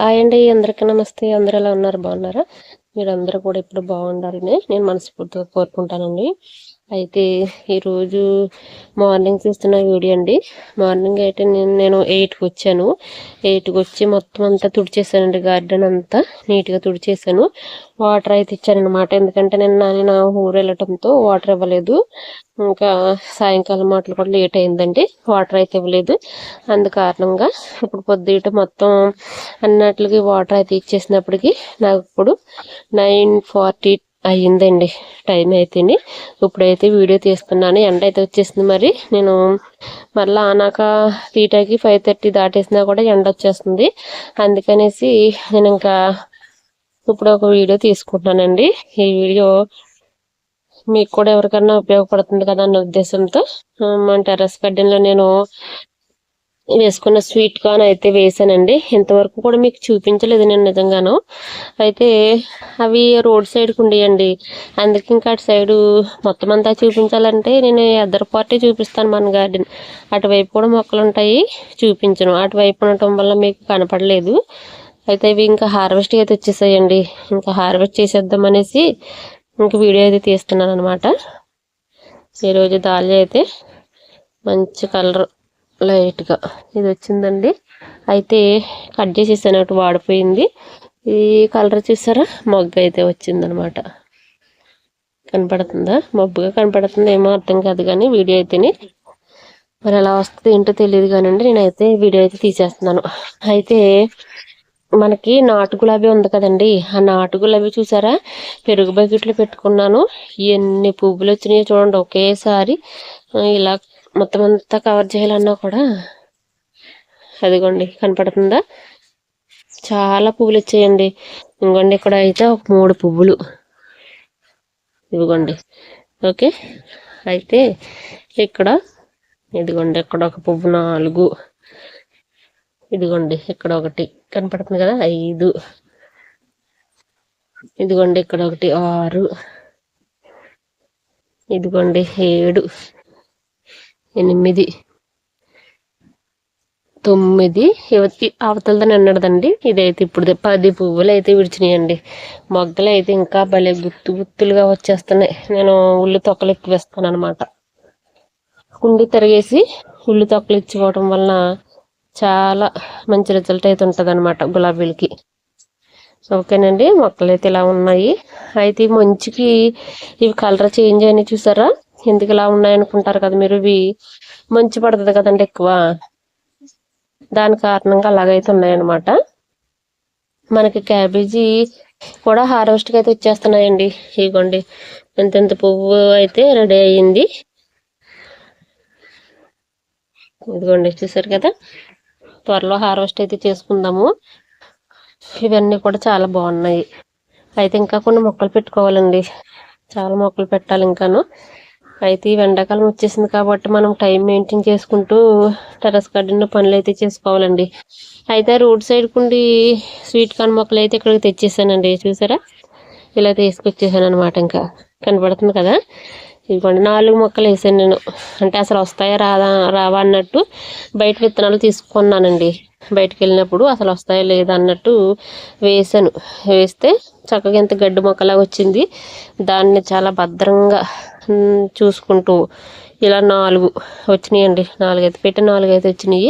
Hi అండి, అందరికీ నమస్తే. అందరూ ఎలా ఉన్నారు? బాగున్నారా? మీరందరూ కూడా ఇప్పుడు బాగుండాలని నేను మనస్ఫూర్తిగా కోరుకుంటానండి. అయితే ఈరోజు మార్నింగ్ తీస్తున్న వీడియో అండి. మార్నింగ్ అయితే నేను 8కి వచ్చాను. 8కి వచ్చి మొత్తం అంతా తుడిచేసానండి. గార్డెన్ అంతా నీట్గా తుడిచేసాను. వాటర్ అయితే ఇచ్చానమాట. ఎందుకంటే నేను ఊరు వెళ్ళటంతో వాటర్ ఇవ్వలేదు. ఇంకా సాయంకాలం మాటలు కూడా లేట్ అయిందండి. వాటర్ అయితే ఇవ్వలేదు. అందు కారణంగా ఇప్పుడు పొద్దుట మొత్తం అన్నట్లకి వాటర్ అయితే ఇచ్చేసినప్పటికీ నాకు ఇప్పుడు 9:40 అయ్యిందండి టైం అయితేని. ఇప్పుడైతే వీడియో తీస్తున్నాను. ఎండ అయితే వచ్చేసింది. మరి నేను మళ్ళీ ఆనాక తీటాకి 5:30 దాటేసినా కూడా ఎండ వచ్చేస్తుంది. అందుకనేసి నేను ఇంకా ఇప్పుడు ఒక వీడియో తీసుకుంటున్నానండి. ఈ వీడియో మీకు కూడా ఎవరికన్నా ఉపయోగపడుతుంది కదా అన్న ఉద్దేశంతో మన టెర్రస్ గార్డెన్లో నేను వేసుకున్న స్వీట్ కార్న్ అయితే వేసానండి. ఇంతవరకు కూడా మీకు చూపించలేదు నేను నిజంగాను. అయితే అవి రోడ్ సైడ్కి ఉండేయండి. అందుకే ఇంకా అటు సైడు మొత్తం అంతా చూపించాలంటే నేను అదర్ పార్టీ చూపిస్తాను. మన గార్డెన్ అటువైపు కూడా మొక్కలు ఉంటాయి, చూపించను. అటువైపు ఉండటం వల్ల మీకు కనపడలేదు. అయితే ఇవి ఇంకా హార్వెస్ట్ అయితే వచ్చేసాయండి. ఇంకా హార్వెస్ట్ చేసేద్దాం అనేసి ఇంకా వీడియో అయితే తీస్తున్నాను అనమాట. ఈరోజు దాల్య అయితే మంచి కలర్ లైట్గా ఇది వచ్చిందండి. అయితే కట్ చేసేసాను, అటు వాడిపోయింది. ఈ కలర్ చూసారా, మొగ్గ అయితే వచ్చిందనమాట. కనపడుతుందా? మబ్బుగా కనపడుతుంది ఏమో అర్థం కాదు, కానీ వీడియో అయితేనే మరి ఎలా వస్తుంది ఏంటో తెలియదు కానండి. నేనైతే వీడియో అయితే తీసేస్తున్నాను. అయితే మనకి నాటు గులాబీ ఉంది కదండి, ఆ నాటు గులాబీ చూసారా, పెరుగు బకెట్లో పెట్టుకున్నాను. ఎన్ని పువ్వులు వచ్చినాయో చూడండి. ఒకేసారి ఇలా మొత్తం అంతా కవర్ చేయాలన్నా కూడా అదిగోండి కనపడుతుందా, చాలా పువ్వులు వచ్చాయండి. ఇంకోండి ఇక్కడ అయితే ఒక 3 పువ్వులు ఇదిగోండి. ఓకే, అయితే ఇక్కడ ఇదిగోండి ఇక్కడ ఒక పువ్వు 4, ఇదిగోండి ఇక్కడ ఒకటి కనపడుతుంది కదా 5, ఇదిగోండి ఇక్కడ ఒకటి 6, ఇదిగోండి 7, 8, 9. అవతలదని అన్నదండి. ఇదైతే ఇప్పుడు 10 పువ్వులు అయితే విడిచినాయండి. మొగ్గలు అయితే ఇంకా భలే గుత్తులుగా వచ్చేస్తున్నాయి. నేను ఉల్లి తొక్కలు ఎక్కువ వేస్తాను అనమాట. కుండి తిరిగేసి ఉల్లి తొక్కలు ఇచ్చుకోవడం వలన చాలా మంచి రిజల్ట్ అయితే ఉంటుంది అనమాట గులాబీలకి. ఓకేనండి, మొక్కలు అయితే ఇలా ఉన్నాయి. అయితే మంచికి ఇవి కలర్ చేంజ్ అయినాయి చూసారా. ఎందుకు ఇలా ఉన్నాయి అనుకుంటారు కదా మీరు. ఇవి మంచు పడుతుంది కదండి ఎక్కువ, దాని కారణంగా అలాగైతే ఉన్నాయన్నమాట. మనకి క్యాబేజీ కూడా హార్వెస్ట్కి అయితే వచ్చేస్తున్నాయండి. ఇదిగోండి ఎంత పువ్వు అయితే రెడీ అయ్యింది. ఇదిగోండి చూసారు కదా, త్వరలో హార్వెస్ట్ అయితే చేసుకుందాము. ఇవన్నీ కూడా చాలా బాగున్నాయి. అయితే ఇంకా కొన్ని మొక్కలు పెట్టుకోవాలండి, చాలా మొక్కలు పెట్టాలి ఇంకాను. అయితే ఈ ఎండాకాలం వచ్చేసింది కాబట్టి మనం టైం మెయింటైన్ చేసుకుంటూ టెర్రస్ గార్డెన్లో పనులు అయితే చేసుకోవాలండి. అయితే రోడ్ సైడ్ కుండి స్వీట్ కార్న్ మొక్కలు అయితే ఇక్కడికి తెచ్చేసానండి. చూసారా, ఇలా తీసుకొచ్చేసాను అనమాట. ఇంకా కనపడుతుంది కదా, ఇదిగోండి 4 మొక్కలు వేసాను నేను. అంటే అసలు వస్తాయా రావా అన్నట్టు బయట విత్తనాలు తీసుకున్నానండి. బయటకు వెళ్ళినప్పుడు అసలు వస్తాయా లేదా అన్నట్టు వేసాను. వేస్తే చక్కగా ఎంత గడ్డి మొక్కలాగా వచ్చింది. దాన్ని చాలా భద్రంగా చూసుకుంటూ ఇలా 4 వచ్చినాయండి. 4 అయితే పెట్టి 4 అయితే వచ్చినాయి.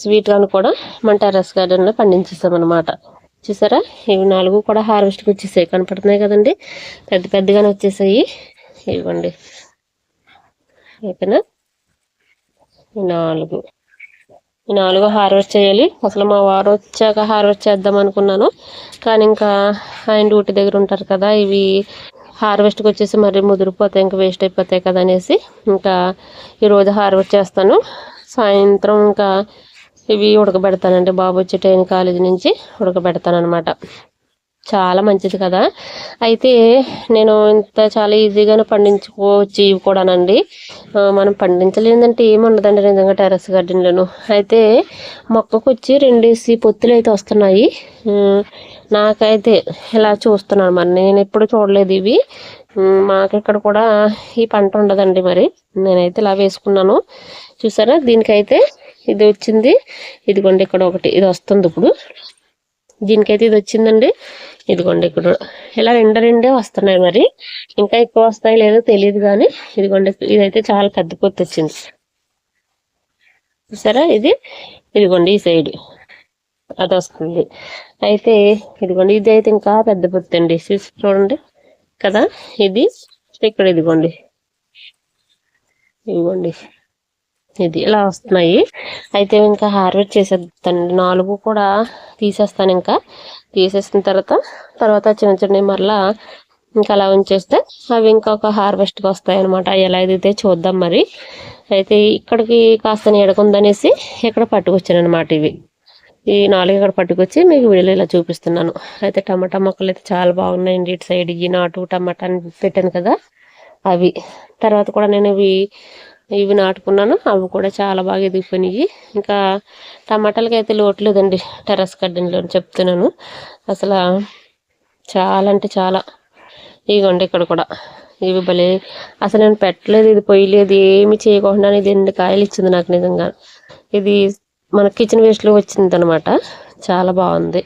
స్వీట్ కార్న్ కూడా మన టెర్రస్ గార్డెన్లో పండించేసామన్నమాట. చూసారా, ఇవి 4 కూడా హార్వెస్ట్కి వచ్చేసాయి. కనపడుతున్నాయి కదండి, పెద్ద పెద్దగానే వచ్చేసాయి. ఇవ్వండి ఓకేనా. ఈ 4 హార్వెస్ట్ చేయాలి. అసలు మా వారు వచ్చాక హార్వెస్ట్ చేద్దాం అనుకున్నాను, కానీ ఇంకా ఆయన డ్యూటీ దగ్గర ఉంటారు కదా. ఇవి హార్వెస్ట్కి వచ్చేసి మరీ ముదిరిపోతాయి, ఇంకా వేస్ట్ అయిపోతాయి కదా అనేసి ఇంకా ఈరోజు హార్వెస్ట్ చేస్తాను. సాయంత్రం ఇంకా ఇవి ఉడకబెడతానండి. బాబు వచ్చే టైం కాలేజీ నుంచి ఉడకబెడతాను అనమాట. చాలా మంచిది కదా. అయితే నేను ఇంత చాలా ఈజీగానే పండించుకోవచ్చు ఇవి కూడానండి. మనం పండించలేదంటే ఏమి ఉండదండి నిజంగా టెర్రస్ గార్డెన్లోను. అయితే మొక్కకు వచ్చి 2 పొత్తులు అయితే వస్తున్నాయి. నాకైతే ఇలా చూస్తున్నాను, మరి నేను ఎప్పుడు చూడలేదు ఇవి. మాకు ఇక్కడ కూడా ఈ పంట ఉండదండి. మరి నేనైతే ఇలా వేసుకున్నాను. చూసారా, దీనికైతే ఇది వచ్చింది. ఇదిగోండి ఇక్కడ ఒకటి ఇది వస్తుంది ఇప్పుడు. దీనికైతే ఇది వచ్చిందండి. ఇదిగోండి ఇక్కడ ఇలా రెండే వస్తున్నాయి. మరి ఇంకా ఎక్కువ వస్తాయి లేదో తెలియదు కానీ ఇదిగోండి ఇదైతే చాలా పెద్ద పొత్తు వచ్చింది చూసారా. ఇదిగోండి ఈ సైడ్ అది వస్తుంది. అయితే ఇదిగోండి ఇది అయితే ఇంకా పెద్ద పొత్తు అండి. చూడండి కదా. ఇది ఇక్కడ ఇదిగోండి ఇది ఇలా వస్తున్నాయి. అయితే ఇంకా హార్వెస్ట్ చేసేస్తానండి. 4 కూడా తీసేస్తాను. ఇంకా తీసేసిన తర్వాత చిన్న చిన్నవి మరలా ఇంకా అలా ఉంచేస్తే అవి ఇంకొక హార్వెస్ట్కి వస్తాయి అనమాట. ఎలా అయితే చూద్దాం మరి. అయితే ఇక్కడికి కాస్త నీడకుందనేసి ఇక్కడ పట్టుకొచ్చాను అనమాట. ఈ 4 ఇక్కడ పట్టుకొచ్చి మీకు వీడియోలో ఇలా చూపిస్తున్నాను. అయితే టమాటా మొక్కలు అయితే చాలా బాగున్నాయండి. ఇటు సైడ్ ఈ నాటు టమాటా అని పెట్టాను కదా అవి. తర్వాత కూడా నేను ఇవి నాటుకున్నాను. అవి కూడా చాలా బాగా ఎదిగిపోయినాయి. ఇంకా టమాటాలకి అయితే లోటు లేదండి. టెర్రస్ గార్డెన్లో చెప్తున్నాను. అసలు చాలా అంటే చాలా. ఇదిగోండి ఇక్కడ కూడా ఇవి భలే. అసలు నేను పెట్టలేదు, ఇది పొయ్యలేదు, ఏమి చేయకుండా ఇది 2 కాయలు ఇచ్చింది నాకు. నిజంగా ఇది మన కిచెన్ వేస్ట్లో వచ్చింది అనమాట. చాలా బాగుంది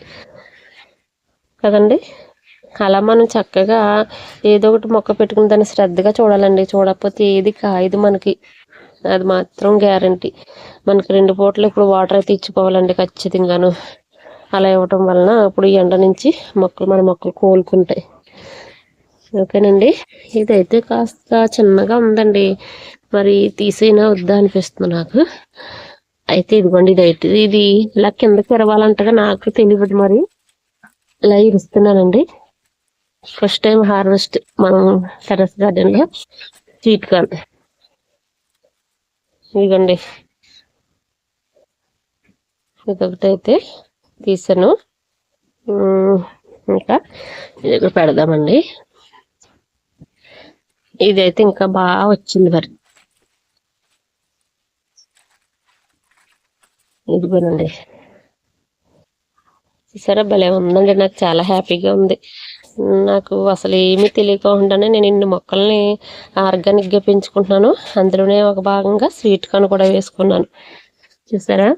కదండి. అలా మనం చక్కగా ఏదో ఒకటి మొక్క పెట్టుకుని దాన్ని శ్రద్ధగా చూడాలండి. చూడకపోతే ఏది కాయదు మనకి. అది మాత్రం గ్యారంటీ. మనకి 2 పూటలు ఇప్పుడు వాటర్ అయితే ఇచ్చిపోవాలండి ఖచ్చితంగాను. అలా ఇవ్వటం వలన అప్పుడు ఈ ఎండ నుంచి మన మొక్కలు కోలుకుంటాయి. ఓకేనండి. ఇదైతే కాస్త చిన్నగా ఉందండి. మరి తీసేనా వద్దా అనిపిస్తుంది నాకు. అయితే ఇదిగోండి ఇది ఇలా కిందకి ఎరవాలంటగా నాకు తెలియదు. మరి ఇలా ఇరుస్తున్నానండి. ఫస్ట్ టైం హార్వెస్ట్ మనం టెర్రస్ గార్డెన్లో స్వీట్ కార్న్. ఇదిగోండి ఇదొకటి అయితే తీసాను. ఇంకా ఇది ఇక్కడ పెడదామండి. ఇదైతే ఇంకా బాగా వచ్చింది. మరి ఇదిగోనండి చూసారా భలే ఉందండి. నాకు చాలా హ్యాపీగా ఉంది. నాకు అసలు ఏమీ తెలియకుండానే నేను ఇన్ని మొక్కల్ని ఆర్గానిక్గా పెంచుకుంటున్నాను. అందులోనే ఒక భాగంగా స్వీట్ కార్న్ కూడా వేసుకున్నాను. చూసారా.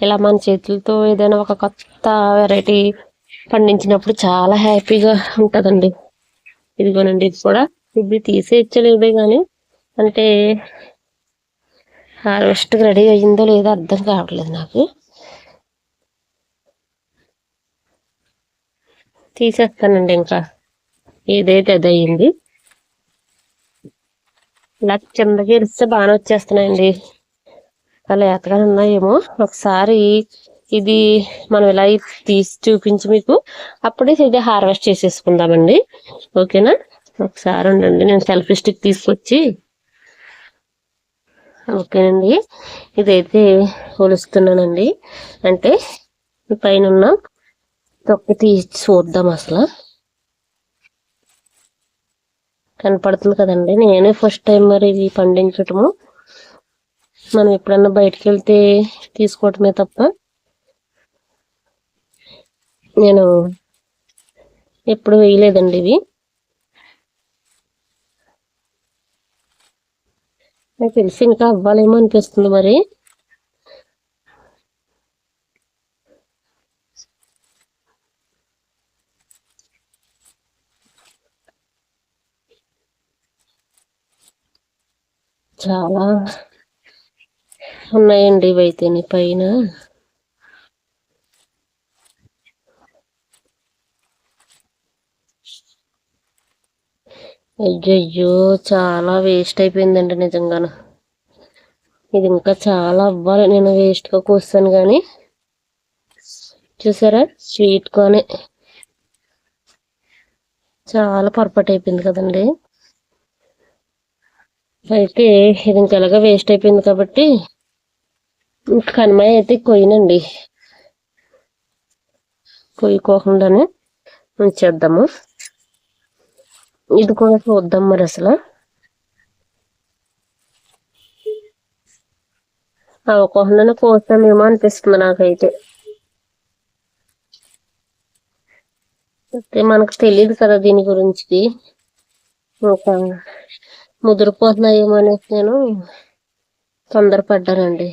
ఇలా మన చేతులతో ఏదైనా ఒక కొత్త వెరైటీ పండించినప్పుడు చాలా హ్యాపీగా ఉంటుందండి. ఇదిగోనండి ఇది కూడా ఇది తీసేయచ్చలేదే కానీ అంటే హార్వెస్ట్కి రెడీ అయ్యిందో లేదో అర్థం కావట్లేదు నాకు. తీసేస్తానండి. ఇంకా ఏదైతే అది అయ్యింది. ఇలా కిందకి ఇరిస్తే బాగానే వచ్చేస్తున్నాయండి. అలా ఎత్తగా ఉన్నాయేమో. ఒకసారి ఇది మనం ఇలా తీసి చూపించి మీకు అప్పుడే ఇది హార్వెస్ట్ చేసేసుకుందామండి. ఓకేనా. ఒకసారి ఉండండి, నేను సెల్ఫీ స్టిక్ తీసుకొచ్చి. ఓకేనండి. ఇదైతే ఒలుస్తున్నానండి. అంటే పైన ఉన్న తొక్క తీసి చూద్దాం. అసలు కనపడుతుంది కదండి. నేనే ఫస్ట్ టైం మరి ఇవి పండించటము. మనం ఎప్పుడన్నా బయటకు వెళ్తే తీసుకోవటమే తప్ప నేను ఎప్పుడు వేయలేదండి ఇవి. నాకు తెలిసి ఇంకా అవ్వాలేమో అనిపిస్తుంది. మరి చాలా ఉన్నాయండి ఇవైతే పైన. అయ్యయ్యో చాలా వేస్ట్ అయిపోయిందండి నిజంగాను. ఇది ఇంకా చాలా అవ్వాలి. నేను వేస్ట్గా కోస్తాను కానీ చూసారా స్వీట్ కార్న్ చాలా పర్ఫెక్ట్ అయిపోయింది కదండి. అయితే ఇది ఇంకెలాగా వేస్ట్ అయిపోయింది కాబట్టి ఇంకా కనుమాయ అయితే కొయ్యనండి. కొయ్యకోకుండానే ఉంచేద్దాము. ఇది కూడా చూద్దాం మరి అసలు అవ్వకుండానే కోస్తామేమో అనిపిస్తుంది నాకైతే. మనకు తెలియదు కదా దీని గురించి. ఇంకా ముదిరిపోతున్నాయేమో అనేసి నేను తొందరపడ్డానండి.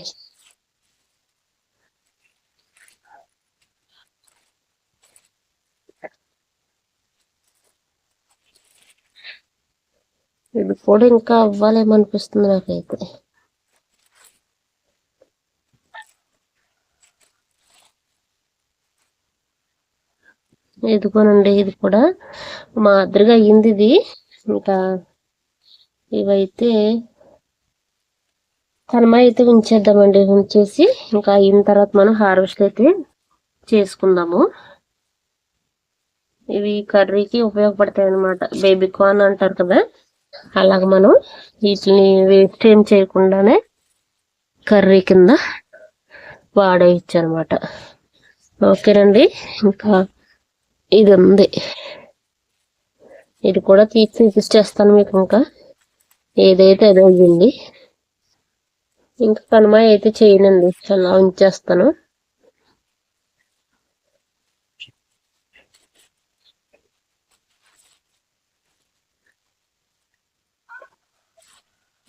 ఇది కూడా ఇంకా అవ్వాలేమనిపిస్తుంది నాకైతే. ఇదిగోనండి, ఇది కూడా మా అద్దరుగా అయ్యింది. ఇది ఇంకా ఇవైతే కనుమ అయితే ఉంచేద్దామండి. ఉంచేసి ఇంకా అయిన తర్వాత మనం హార్వెస్ట్ అయితే చేసుకుందాము. ఇవి కర్రీకి ఉపయోగపడతాయి అన్నమాట. బేబీ కార్న్ అంటారు కదా, అలాగ మనం వీటిని వేస్ట్ ఏం చేయకుండానే కర్రీ కింద వాడేయచ్చు అనమాట. ఓకేనండి. ఇంకా ఇది ఉంది, ఇది కూడా తీసి చూపిస్తాను మీకు. ఇంకా ఏదైతే అదే అయ్యింది. ఇంకా కనుమ అయితే చేయనండి, అలా ఉంచేస్తాను.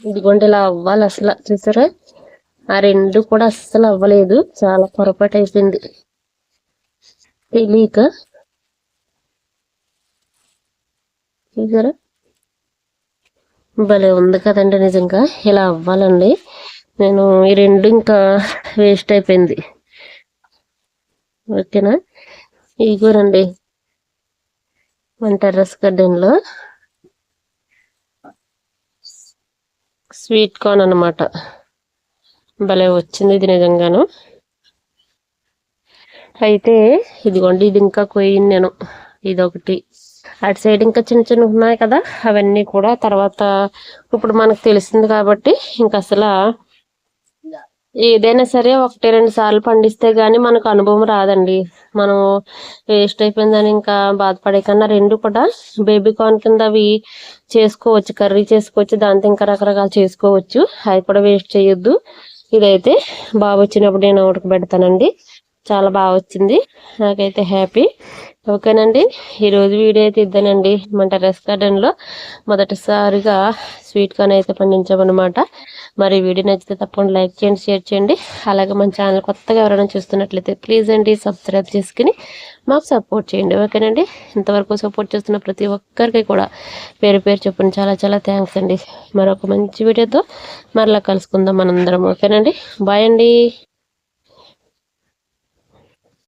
ఇదిగోండి, ఇలా అవ్వాలి అసలు. చూసారా, ఆ రెండు కూడా అస్సలు అవ్వలేదు. చాలా పొరపాటు అయిపోయింది తెలియక. చూసారా, భలే ఉంది కదండి. నిజంగా ఇలా అవ్వాలండి. నేను ఈ రెండు ఇంకా వేస్ట్ అయిపోయింది. ఓకేనా. ఇదిగోనండి, మన టెర్రస్ గార్డెన్లో స్వీట్ కార్న్ అన్నమాట. భలే వచ్చింది ఇది నిజంగాను. అయితే ఇదిగోండి, ఇది ఇంకా కొయ్యను నేను. ఇదొకటి, అటు సైడ్ ఇంకా చిన్న చిన్న ఉన్నాయి కదా, అవన్నీ కూడా తర్వాత. ఇప్పుడు మనకు తెలిసింది కాబట్టి ఇంకా అసలు ఏదైనా సరే 1-2 సార్లు పండిస్తే గానీ మనకు అనుభవం రాదండి. మనం వేస్ట్ అయిపోయిందని ఇంకా బాధపడే కన్నా రెండు కూడా బేబీ కార్న్ కింద అవి చేసుకోవచ్చు, కర్రీ చేసుకోవచ్చు, దాంతో ఇంకా రకరకాలు చేసుకోవచ్చు. అవి కూడా వేస్ట్ చేయొద్దు. ఇదైతే బాగా వచ్చినప్పుడు నేను ఉడకబెడతానండి. చాలా బాగా వచ్చింది, నాకైతే హ్యాపీ. ఓకేనండి, ఈరోజు వీడియో అయితే ఇద్దానండి. మన టెర్రస్ గార్డెన్లో మొదటిసారిగా స్వీట్ కార్న్ అయితే పండించామన్నమాట. మరి వీడియో నచ్చితే తప్పకుండా లైక్ చేయండి, షేర్ చేయండి. అలాగే మన ఛానల్ కొత్తగా ఎవరైనా చూస్తున్నట్లయితే ప్లీజ్ అండి సబ్స్క్రైబ్ చేసుకుని మాకు సపోర్ట్ చేయండి. ఓకేనండి, ఇంతవరకు సపోర్ట్ చేస్తున్న ప్రతి ఒక్కరికి కూడా పేరు పేరు చొప్పున చాలా చాలా థ్యాంక్స్ అండి. మరొక మంచి వీడియోతో మరలా కలుసుకుందాం మనందరం. ఓకేనండి, బాయ్ అండి.